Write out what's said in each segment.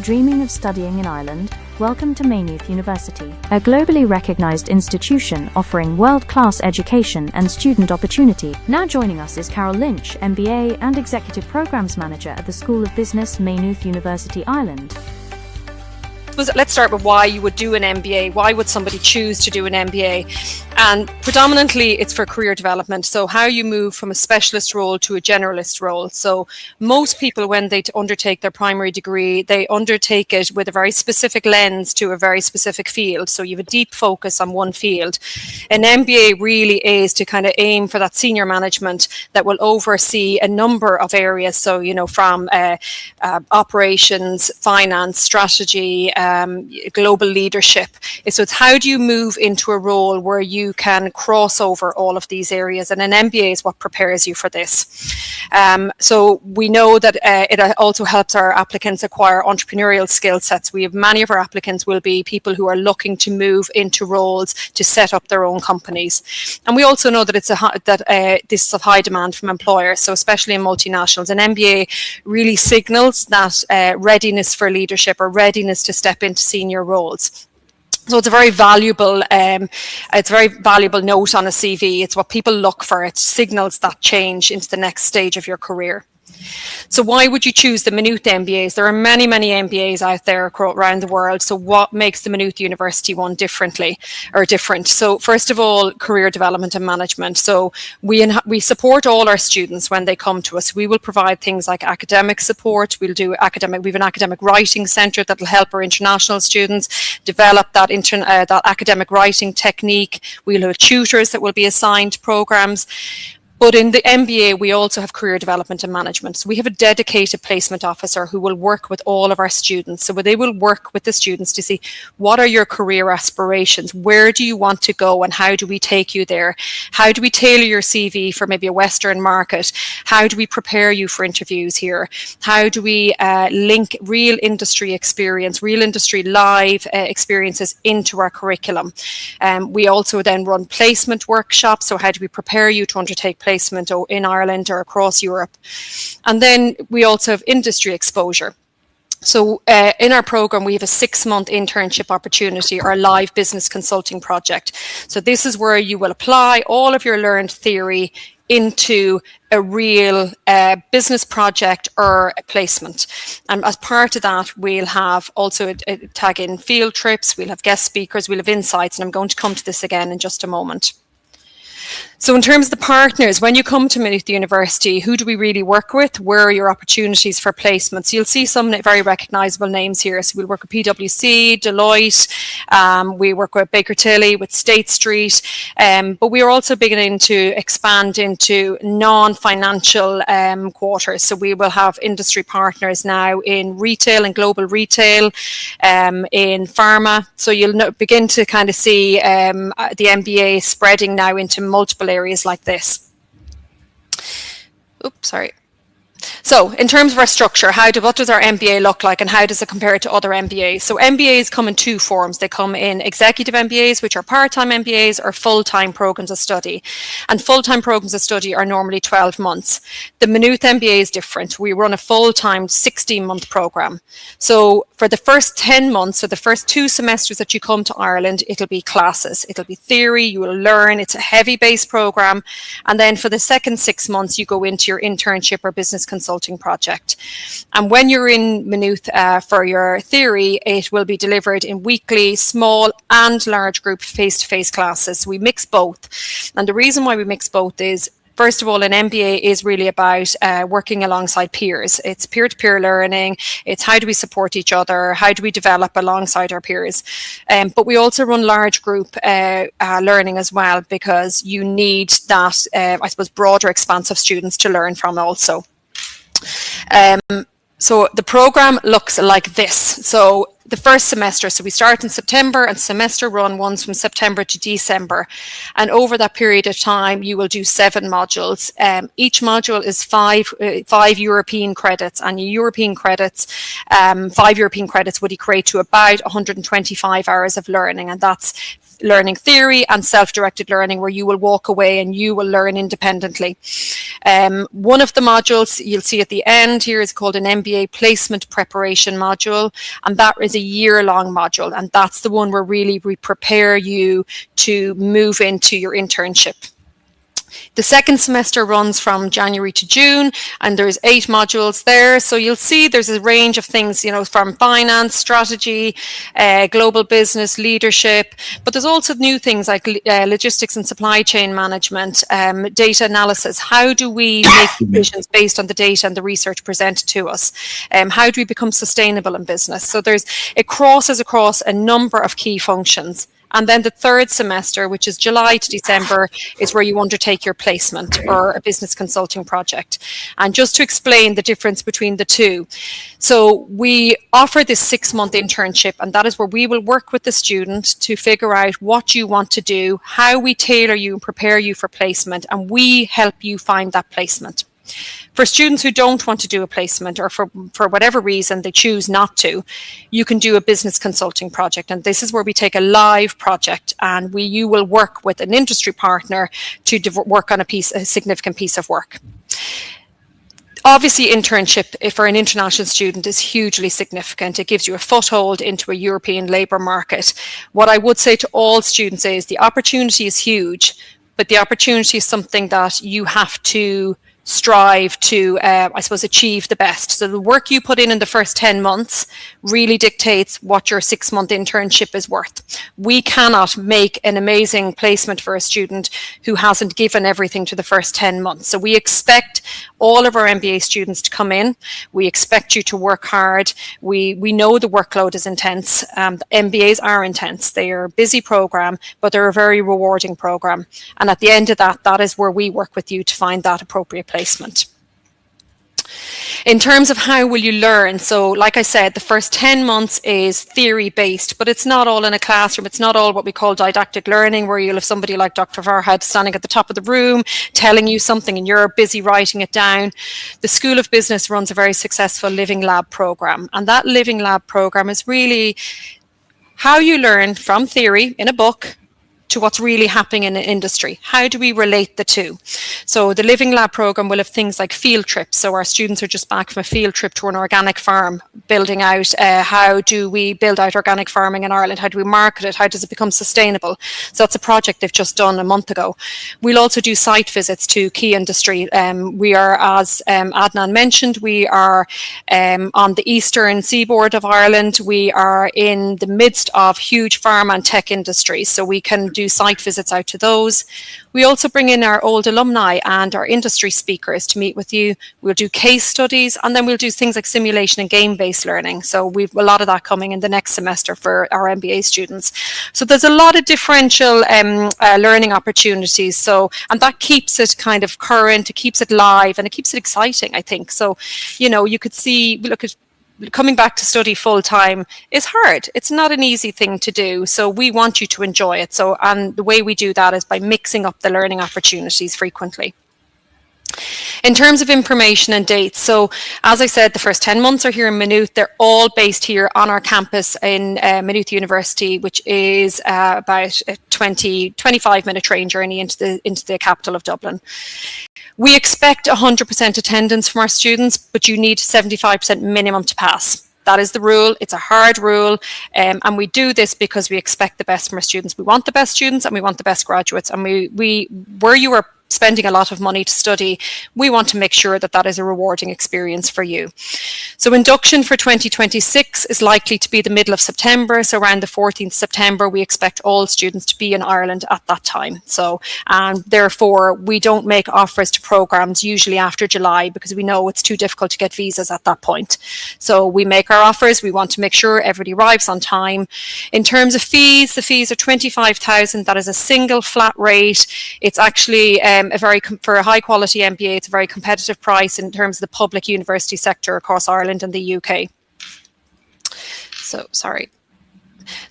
Dreaming of studying in Ireland? Welcome to Maynooth University, a globally recognized institution offering world-class education and student opportunity. Now joining us is Lynch, MBA and Executive Programmes Manager at the School of Business, Maynooth University, Ireland. Let's start with why you would do an MBA. Why would somebody choose to do an MBA? And predominantly it's for career development. So how you move from a specialist role to a generalist role. So most people, when they undertake their primary degree, they undertake it with a very specific lens to a very specific field. So you have a deep focus on one field. An MBA really is to kind of aim for that senior management that will oversee a number of areas. So, you know, from operations, finance, strategy, global leadership. So it's how do you move into a role where you can cross over all of these areas, and an MBA is what prepares you for this. So we know that it also helps our applicants acquire entrepreneurial skill sets. We have many of our applicants will be people who are looking to move into roles to set up their own companies, and we also know that this is of high demand from employers. So especially in multinationals, an MBA really signals that readiness for leadership or readiness to step into senior roles. So it's a very valuable note on a CV. It's what people look for. It signals that change into the next stage of your career. So why would you choose the Maynooth MBAs? There are many MBAs out there around the world. So what makes the Maynooth University one different? So first of all, career development and management. So we support all our students when they come to us. We will provide things like academic support. We have an academic writing centre that will help our international students develop that academic writing technique. We'll have tutors that will be assigned programmes. But in the MBA, we also have career development and management. So we have a dedicated placement officer who will work with all of our students. So they will work with the students to see what are your career aspirations? Where do you want to go and how do we take you there? How do we tailor your CV for maybe a Western market? How do we prepare you for interviews here? How do we link real industry experience, real industry live experiences into our curriculum? We also then run placement workshops. So how do we prepare you to undertake placement in Ireland or across Europe? And then we also have industry exposure. So in our program, we have a 6-month internship opportunity, or live business consulting project. So this is where you will apply all of your learned theory into a real business project or a placement. And as part of that, we'll have also tag in field trips, we'll have guest speakers, we'll have insights, and I'm going to come to this again in just a moment. So in terms of the partners, when you come to Maynooth University, who do we really work with? Where are your opportunities for placements? You'll see some very recognisable names here. So we'll work with PwC, Deloitte, we work with Baker Tilly, with State Street, but we are also beginning to expand into non-financial quarters. So we will have industry partners now in retail and global retail, in pharma. So you'll begin to kind of see the MBA spreading now into multiple areas like this. Oops, sorry. So in terms of our structure, what does our MBA look like and how does it compare to other MBAs? So MBAs come in two forms. They come in executive MBAs, which are part-time MBAs, or full-time programs of study. And full-time programs of study are normally 12 months. The Maynooth MBA is different. We run a full-time 16-month program. So for the first 10 months, so the first 2 semesters that you come to Ireland, it'll be classes. It'll be theory, you will learn. It's a heavy base program. And then for the second 6 months, you go into your internship or business consulting project. And when you're in Maynooth for your theory, it will be delivered in weekly, small and large group face-to-face classes. So we mix both. And the reason why we mix both is, first of all, an MBA is really about working alongside peers. It's peer-to-peer learning. It's how do we support each other? How do we develop alongside our peers? But we also run large group learning as well, because you need that, I suppose, broader expanse of students to learn from also. So the program looks like this. So the first semester, so we start in September and semester run ones from September to December. And over that period of time, you will do 7 modules. Each module is 5 European credits, and European credits, 5 European credits would equate to about 125 hours of learning. And that's learning theory and self-directed learning, where you will walk away and you will learn independently. One of the modules you'll see at the end here is called an MBA placement preparation module, and that is a year-long module, and that's the one where really we prepare you to move into your internship. The second semester runs from January to June, and there's 8 modules there. So you'll see there's a range of things, from finance, strategy, global business, leadership, but there's also new things like logistics and supply chain management, data analysis. How do we make decisions based on the data and the research presented to us? How do we become sustainable in business? So it crosses across a number of key functions. And then the third semester, which is July to December, is where you undertake your placement or a business consulting project. And just to explain the difference between the two. So we offer this 6-month internship, and that is where we will work with the student to figure out what you want to do, how we tailor you and prepare you for placement, and we help you find that placement. For students who don't want to do a placement, or for whatever reason they choose not to, you can do a business consulting project. And this is where we take a live project, and you will work with an industry partner to work on a significant piece of work. Obviously, internship for an international student is hugely significant. It gives you a foothold into a European labour market. What I would say to all students is the opportunity is huge, but the opportunity is something that you have to strive to, I suppose, achieve the best. So the work you put in the first 10 months really dictates what your 6-month internship is worth. We cannot make an amazing placement for a student who hasn't given everything to the first 10 months. So we expect all of our MBA students to come in. We expect you to work hard. We know the workload is intense. MBAs are intense. They are a busy program, but they're a very rewarding program. And at the end of that is where we work with you to find that appropriate placement. In terms of how will you learn, so like I said, the first 10 months is theory-based, but it's not all in a classroom. It's not all what we call didactic learning, where you'll have somebody like Dr. Farhad standing at the top of the room telling you something and you're busy writing it down. The School of Business runs a very successful Living Lab program, and that Living Lab program is really how you learn from theory in a book to what's really happening in the industry. How do we relate the two? So the Living Lab program will have things like field trips. So our students are just back from a field trip to an organic farm, building out how do we build out organic farming in Ireland? How do we market it? How does it become sustainable? So that's a project they've just done a month ago. We'll also do site visits to key industry. We are, as Adnan mentioned, we are on the eastern seaboard of Ireland. We are in the midst of huge pharma and tech industries, so we can do site visits out to those. We also bring in our old alumni and our industry speakers to meet with you. We'll do case studies, and then we'll do things like simulation and game-based learning. So we've a lot of that coming in the next semester for our MBA students. So there's a lot of differential learning opportunities. So, and that keeps it kind of current, it keeps it live, and it keeps it exciting, I think. So, you could see, look at coming back to study full time is hard. It's not an easy thing to do. So we want you to enjoy it. So, and the way we do that is by mixing up the learning opportunities frequently. In terms of information and dates, so as I said, the first 10 months are here in Maynooth. They're all based here on our campus in Maynooth University, which is about a 25-minute train journey into the capital of Dublin. We expect 100% attendance from our students, but you need 75% minimum to pass. That is the rule. It's a hard rule. And we do this because we expect the best from our students. We want the best students and we want the best graduates. And where you are spending a lot of money to study, we want to make sure that that is a rewarding experience for you. So induction for 2026 is likely to be the middle of September. So around the 14th September, we expect all students to be in Ireland at that time. So, and therefore, we don't make offers to programs usually after July because we know it's too difficult to get visas at that point. So we make our offers. We want to make sure everybody arrives on time. In terms of fees, the fees are 25,000. That is a single flat rate. It's actually for a high quality MBA, it's a very competitive price in terms of the public university sector across Ireland and the UK. So, sorry.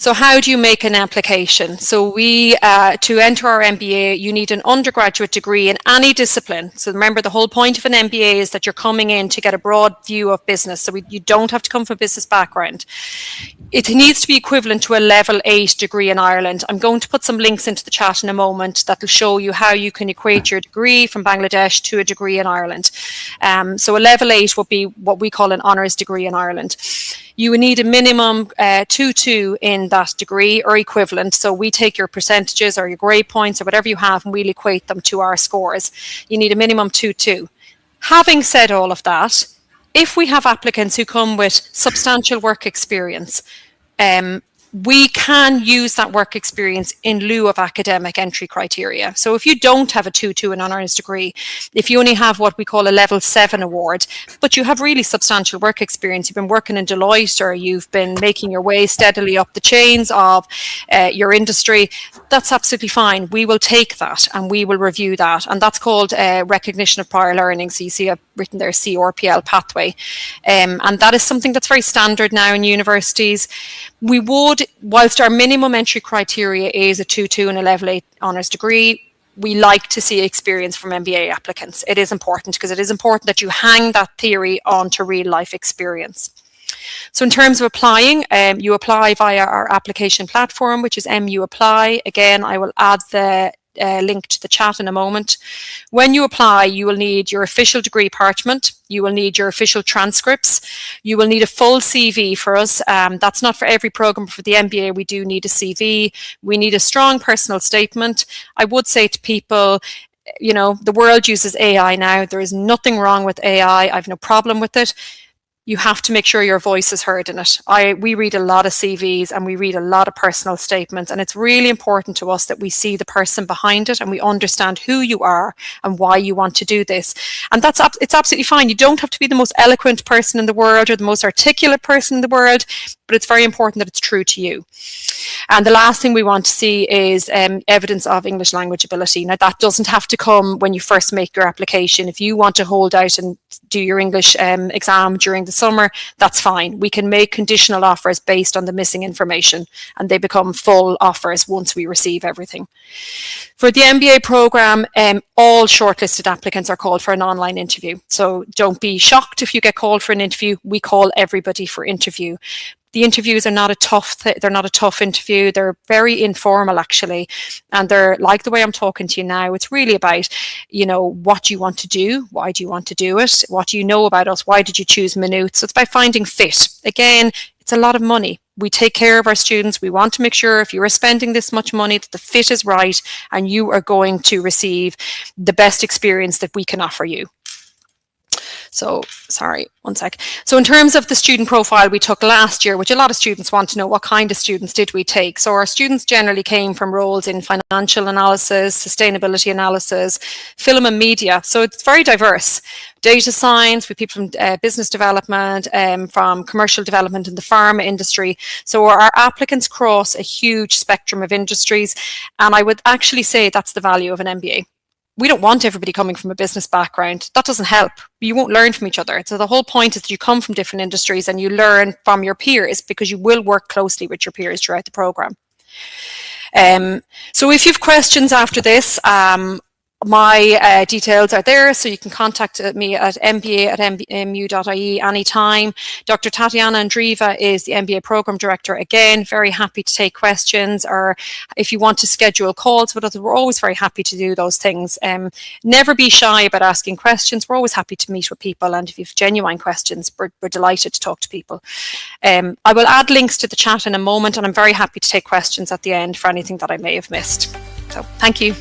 So how do you make an application? So we, to enter our MBA, you need an undergraduate degree in any discipline. So remember, the whole point of an MBA is that you're coming in to get a broad view of business. So you don't have to come from a business background. It needs to be equivalent to a level 8 degree in Ireland. I'm going to put some links into the chat in a moment that will show you how you can equate your degree from Bangladesh to a degree in Ireland. So a level 8 would be what we call an honours degree in Ireland. You would need a minimum 2.2 in that degree or equivalent. So we take your percentages or your grade points or whatever you have and we'll equate them to our scores. You need a minimum 2.2. Having said all of that, if we have applicants who come with substantial work experience, we can use that work experience in lieu of academic entry criteria. So if you don't have a 2.2 in an honours degree, if you only have what we call a level 7 award, but you have really substantial work experience, you've been working in Deloitte or you've been making your way steadily up the chains of your industry, that's absolutely fine. We will take that and we will review that. And that's called recognition of prior learning. So you see I've written there CRPL pathway. And that is something that's very standard now in universities. We would, whilst our minimum entry criteria is a 2.2 and a level 8 honours degree, we like to see experience from MBA applicants. It is important because it is important that you hang that theory onto real life experience. So in terms of applying, you apply via our application platform, which is MU Apply. Again, I will add the link to the chat in a moment. When you apply, you will need your official degree parchment, you will need your official transcripts, you will need a full CV for us. That's not for every program, but for the MBA we do need a CV. We need a strong personal statement. I would say to people, you know, the world uses AI now. There is nothing wrong with AI. I have no problem with it. You have to make sure your voice is heard in it. We read a lot of CVs and we read a lot of personal statements, and it's really important to us that we see the person behind it and we understand who you are and why you want to do this. And it's absolutely fine. You don't have to be the most eloquent person in the world or the most articulate person in the world, but it's very important that it's true to you. And the last thing we want to see is evidence of English language ability. Now, that doesn't have to come when you first make your application. If you want to hold out and do your English exam during the summer, that's fine. We can make conditional offers based on the missing information, and they become full offers once we receive everything. For the MBA programme, all shortlisted applicants are called for an online interview. So don't be shocked if you get called for an interview. We call everybody for interview. The interviews are not a tough interview. They're very informal, actually, and they're like the way I'm talking to you now. It's really about, you know, what do you want to do? Why do you want to do it? What do you know about us? Why did you choose Maynooth? So it's about finding fit. Again, it's a lot of money. We take care of our students. We want to make sure if you are spending this much money that the fit is right and you are going to receive the best experience that we can offer you. So, sorry, one sec. So in terms of the student profile we took last year, which a lot of students want to know, what kind of students did we take? So our students generally came from roles in financial analysis, sustainability analysis, film and media. So it's very diverse. Data science, with people from business development, from commercial development in the pharma industry. So our applicants cross a huge spectrum of industries. And I would actually say that's the value of an MBA. We don't want everybody coming from a business background. That doesn't help. You won't learn from each other. So the whole point is that you come from different industries and you learn from your peers, because you will work closely with your peers throughout the programme. So if you have questions after this, my details are there, so you can contact me at mba@mu.ie anytime. Dr. Tatiana Andreeva is the MBA Programme Director. Again, very happy to take questions, or if you want to schedule calls with us, we're always very happy to do those things. Never be shy about asking questions. We're always happy to meet with people, and if you have genuine questions, we're delighted to talk to people. I will add links to the chat in a moment, and I'm very happy to take questions at the end for anything that I may have missed. So, thank you.